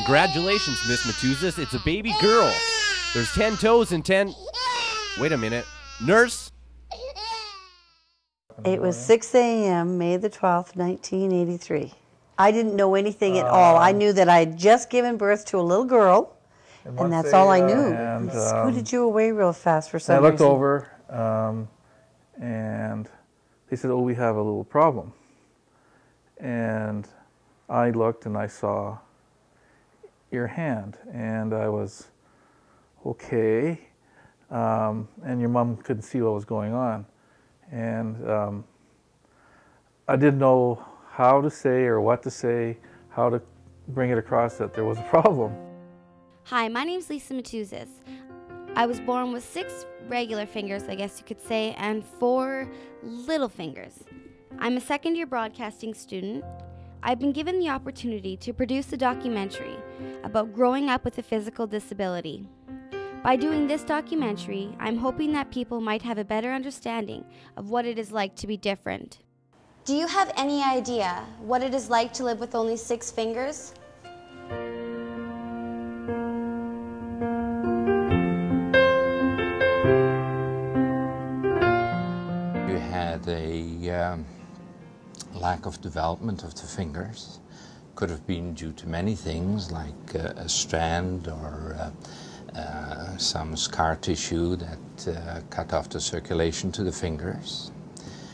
Congratulations, Miss Matuzas. It's a baby girl. There's 10 toes and 10... Wait a minute. Nurse? It was 6 a.m., May the 12th, 1983. I didn't know anything at all. I knew that I had just given birth to a little girl, and that's all I knew. And, scooted you away real fast for some reason. I looked over, and they said, oh, we have a little problem. And I looked and I saw your hand, and I was, okay. And your mom couldn't see what was going on. And I didn't know how to say or what to say, how to bring it across that there was a problem. Hi, my name's Lisa Matuzas. I was born with 6 regular fingers, I guess you could say, and 4 little fingers. I'm a second-year broadcasting student. I've been given the opportunity to produce a documentary about growing up with a physical disability. By doing this documentary, I'm hoping that people might have a better understanding of what it is like to be different. Do you have any idea what it is like to live with only 6 fingers? You had a lack of development of the fingers. Could have been due to many things, like a strand or some scar tissue that cut off the circulation to the fingers.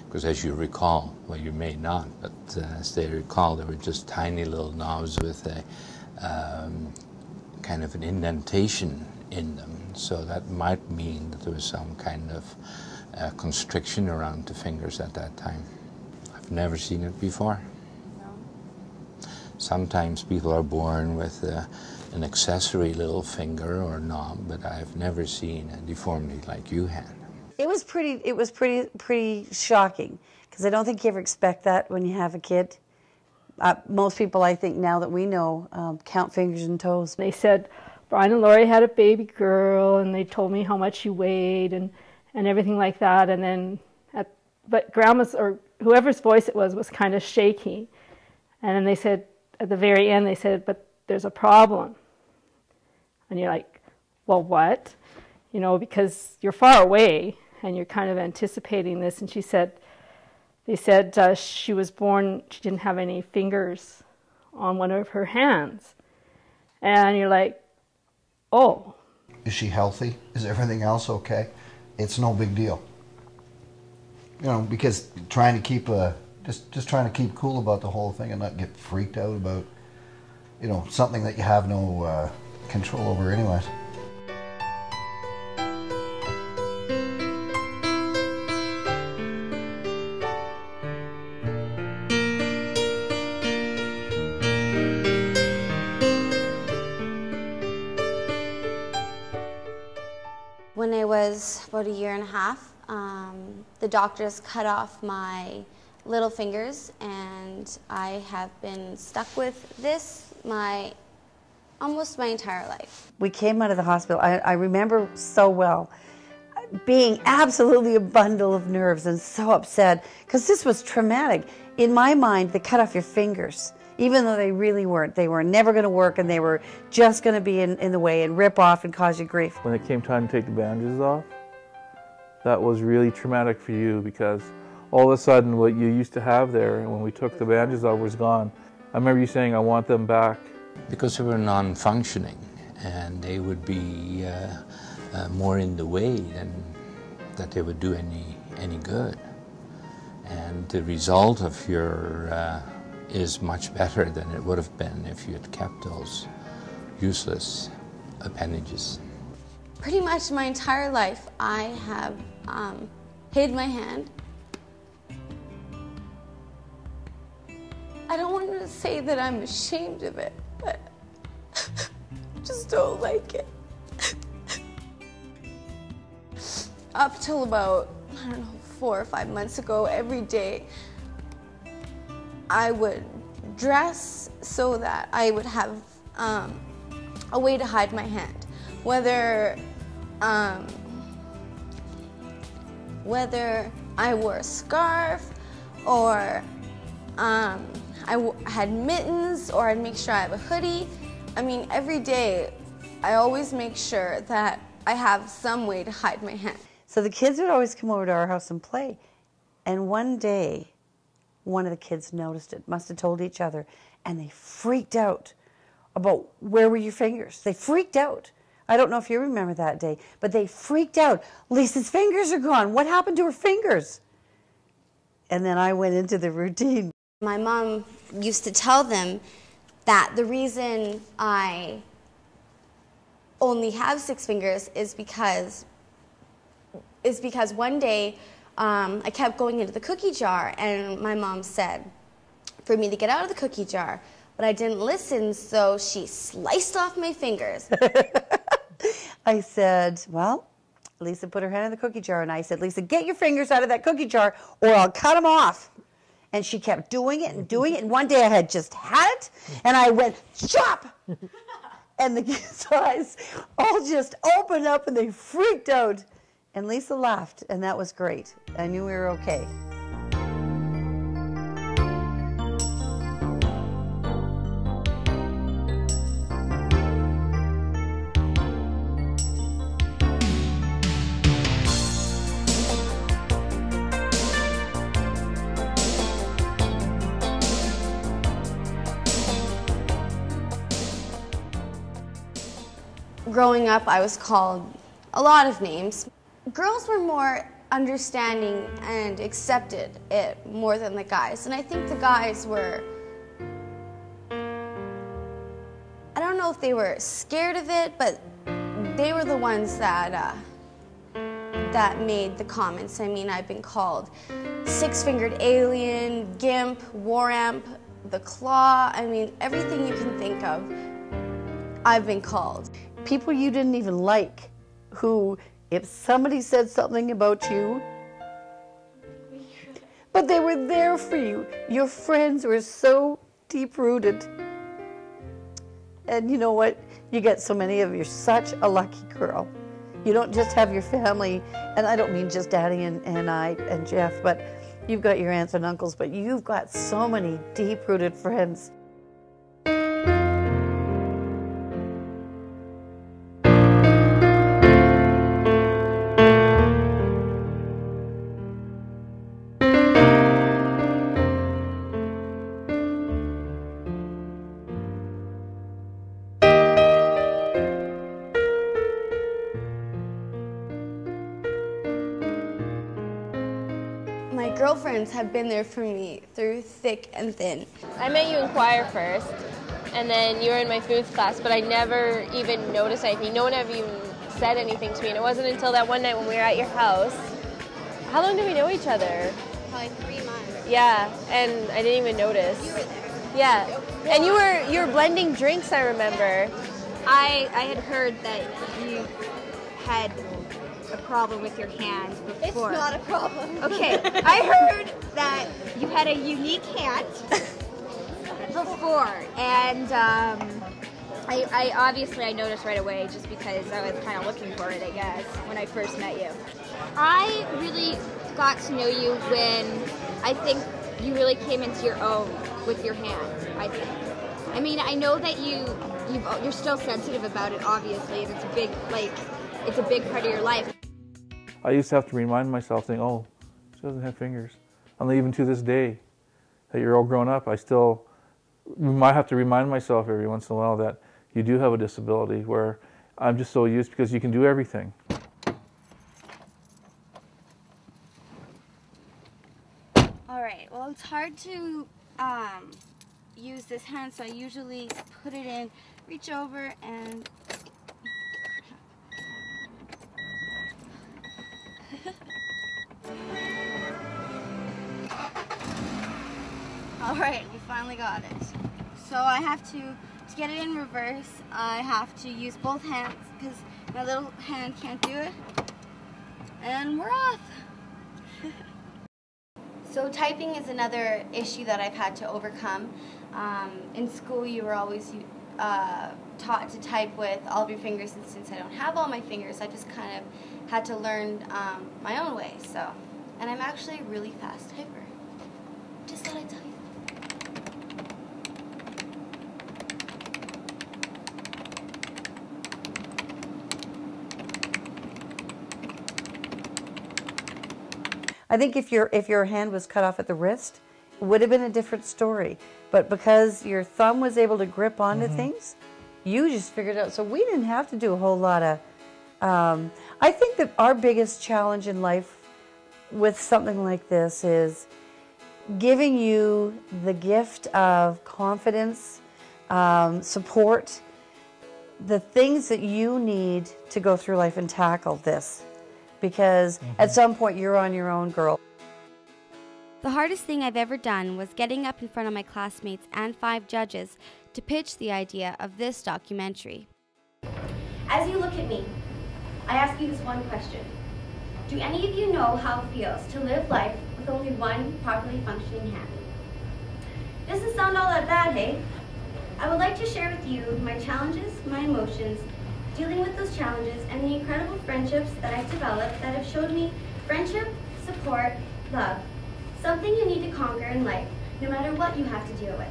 Because as you recall, well, you may not, but as they recall, they were just tiny little knobs with a kind of an indentation in them. So that might mean that there was some kind of constriction around the fingers at that time. I've never seen it before. No. Sometimes people are born with an accessory little finger or knob, but I've never seen a deformity like you had. It was pretty shocking, because I don't think you ever expect that when you have a kid. Most people, I think, now that we know, count fingers and toes. They said Brian and Lori had a baby girl, and they told me how much she weighed and everything like that. And then, but Grandma's, or whoever's voice it was kind of shaky. And then they said, at the very end, they said, but there's a problem. And you're like, well, what? You know, because you're far away and you're kind of anticipating this. And she said, they said she was born, she didn't have any fingers on one of her hands. And you're like, oh. Is she healthy? Is everything else okay? It's no big deal. You know, because trying to keep just trying to keep cool about the whole thing and not get freaked out about, you know, something that you have no control over anyways. When I was about 1.5 years, the doctors cut off my little fingers, and I have been stuck with this almost my entire life. We came out of the hospital, I remember so well, being absolutely a bundle of nerves and so upset, because this was traumatic. In my mind, they cut off your fingers, even though they really weren't. They were never going to work, and they were just going to be in the way and rip off and cause you grief. When it came time to take the bandages off, that was really traumatic for you, because all of a sudden what you used to have there, when we took the bandages off, was gone. I remember you saying, I want them back. Because they were non-functioning, and they would be more in the way than that they would do any good. And the result of your is much better than it would have been if you had kept those useless appendages. Pretty much my entire life, I have hid my hand. I don't want to say that I'm ashamed of it, but I just don't like it. Up till about, I don't know, 4 or 5 months ago, every day, I would dress so that I would have a way to hide my hand. Whether I wore a scarf, or I had mittens, or I'd make sure I have a hoodie. I mean, every day, I always make sure that I have some way to hide my hand. So the kids would always come over to our house and play. And one day, one of the kids noticed it, must have told each other, and they freaked out about where were your fingers. They freaked out. I don't know if you remember that day, but they freaked out. Lisa's fingers are gone. What happened to her fingers? And then I went into the routine. My mom used to tell them that the reason I only have 6 fingers is because one day I kept going into the cookie jar, and my mom said for me to get out of the cookie jar, but I didn't listen, so she sliced off my fingers. I said, well, Lisa put her hand in the cookie jar, and I said, Lisa, get your fingers out of that cookie jar or I'll cut them off. And she kept doing it and doing it, and one day I had just had it, and I went, chop! And the kids' eyes all just opened up, and they freaked out. And Lisa laughed, and that was great. I knew we were okay. Growing up, I was called a lot of names. Girls were more understanding and accepted it more than the guys. And I think the guys were, I don't know if they were scared of it, but they were the ones that made the comments. I mean, I've been called six-fingered alien, gimp, war amp, the claw. I mean, everything you can think of, I've been called. People you didn't even like, who, if somebody said something about you, but they were there for you. Your friends were so deep-rooted. And you know what? You get so many of them. You're such a lucky girl. You don't just have your family, and I don't mean just Daddy and I and Jeff, but you've got your aunts and uncles, but you've got so many deep-rooted friends. My girlfriends have been there for me through thick and thin. I met you in choir first, and then you were in my foods class, but I never even noticed anything. No one ever even said anything to me, and it wasn't until that one night when we were at your house. How long did we know each other? Probably 3 months. Yeah, and I didn't even notice. You were there. Yeah, and you were blending drinks, I remember. I had heard that you had a problem with your hand before. It's not a problem. Okay, I heard that you had a unique hand before, and I obviously noticed right away just because I was kind of looking for it, I guess, when I first met you. I really got to know you when I think you really came into your own with your hand, I think. I mean, I know that you're still sensitive about it, obviously, and it's a big part of your life. I used to have to remind myself, saying, oh, she doesn't have fingers. And even to this day, that you're all grown up, I still might have to remind myself every once in a while that you do have a disability, where I'm just so used because you can do everything. All right, well, it's hard to use this hand, so I usually put it in, reach over, and all right, we finally got it. So I have to get it in reverse, I have to use both hands because my little hand can't do it. And we're off. So typing is another issue that I've had to overcome. In school, you were always taught to type with all of your fingers, and since I don't have all my fingers, I just kind of had to learn my own way. So, and I'm actually a really fast typer. Just thought I'd tell you. I think if your hand was cut off at the wrist, it would have been a different story. But because your thumb was able to grip onto things, you just figured it out. So we didn't have to do a whole lot of, I think that our biggest challenge in life with something like this is giving you the gift of confidence, support, the things that you need to go through life and tackle this. Because at some point you're on your own, girl. The hardest thing I've ever done was getting up in front of my classmates and 5 judges to pitch the idea of this documentary. As you look at me, I ask you this one question. Do any of you know how it feels to live life with only one properly functioning hand? Doesn't sound all that bad, hey? I would like to share with you my challenges, my emotions, dealing with those challenges, and the incredible friendships that I've developed that have showed me friendship, support, love. Something you need to conquer in life, no matter what you have to deal with.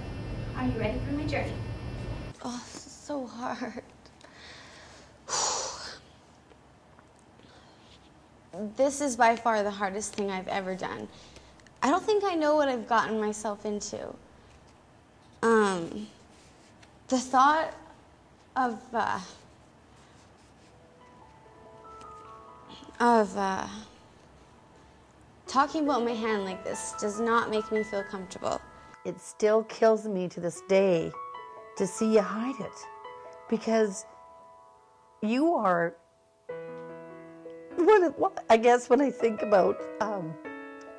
Are you ready for my journey? Oh, this is so hard. This is by far the hardest thing I've ever done. I don't think I know what I've gotten myself into. The thought of talking about my hand like this does not make me feel comfortable. It still kills me to this day to see you hide it, because you are I guess when I think about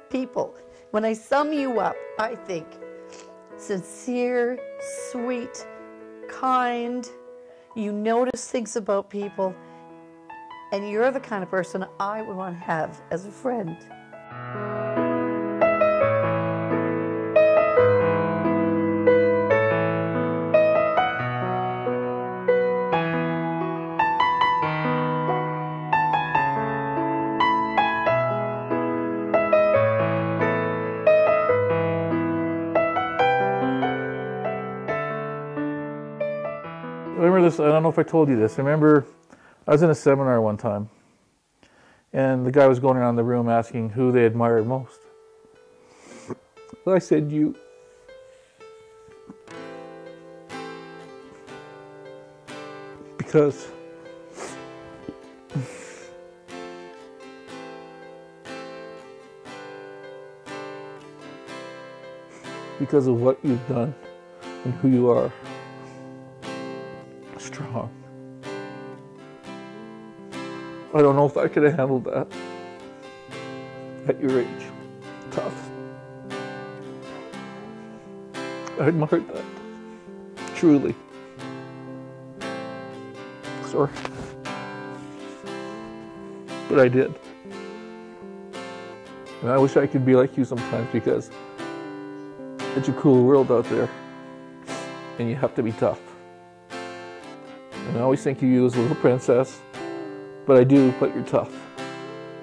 people, when I sum you up, I think sincere, sweet, kind, you notice things about people, and you're the kind of person I would want to have as a friend. I remember this, I don't know if I told you this. I remember I was in a seminar one time, and the guy was going around the room asking who they admired most. I said, you. Because of what you've done and who you are. Strong. I don't know if I could have handled that at your age. Tough. I admired that. Truly. Sorry. But I did. And I wish I could be like you sometimes, because it's a cool world out there. And you have to be tough. And I always think of you as a little princess, but I do, but you're tough,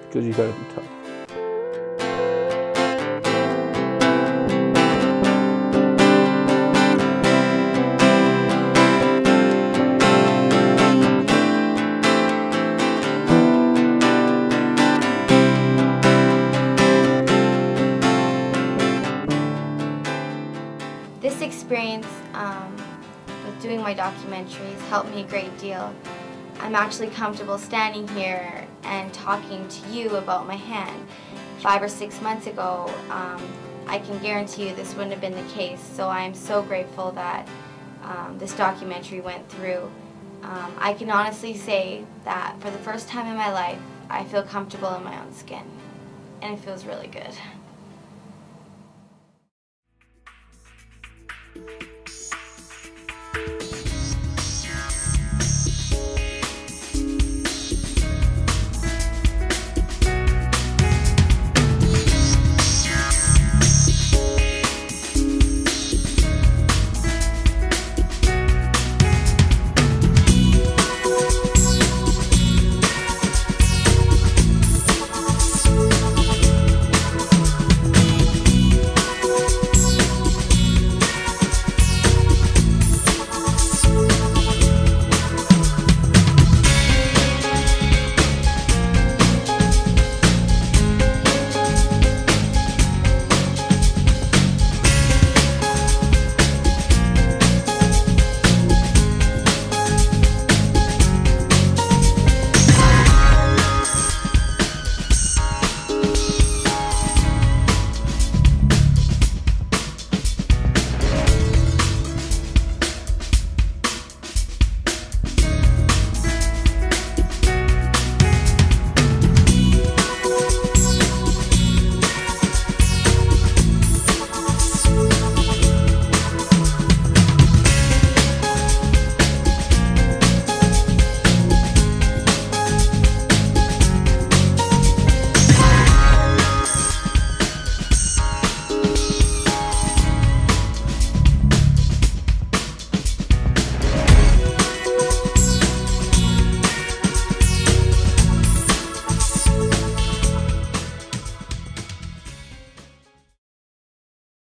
because you gotta be tough. This experience with doing my documentaries helped me a great deal. I'm actually comfortable standing here and talking to you about my hand. 5 or 6 months ago, I can guarantee you this wouldn't have been the case, so I am so grateful that this documentary went through. I can honestly say that for the first time in my life, I feel comfortable in my own skin, and it feels really good.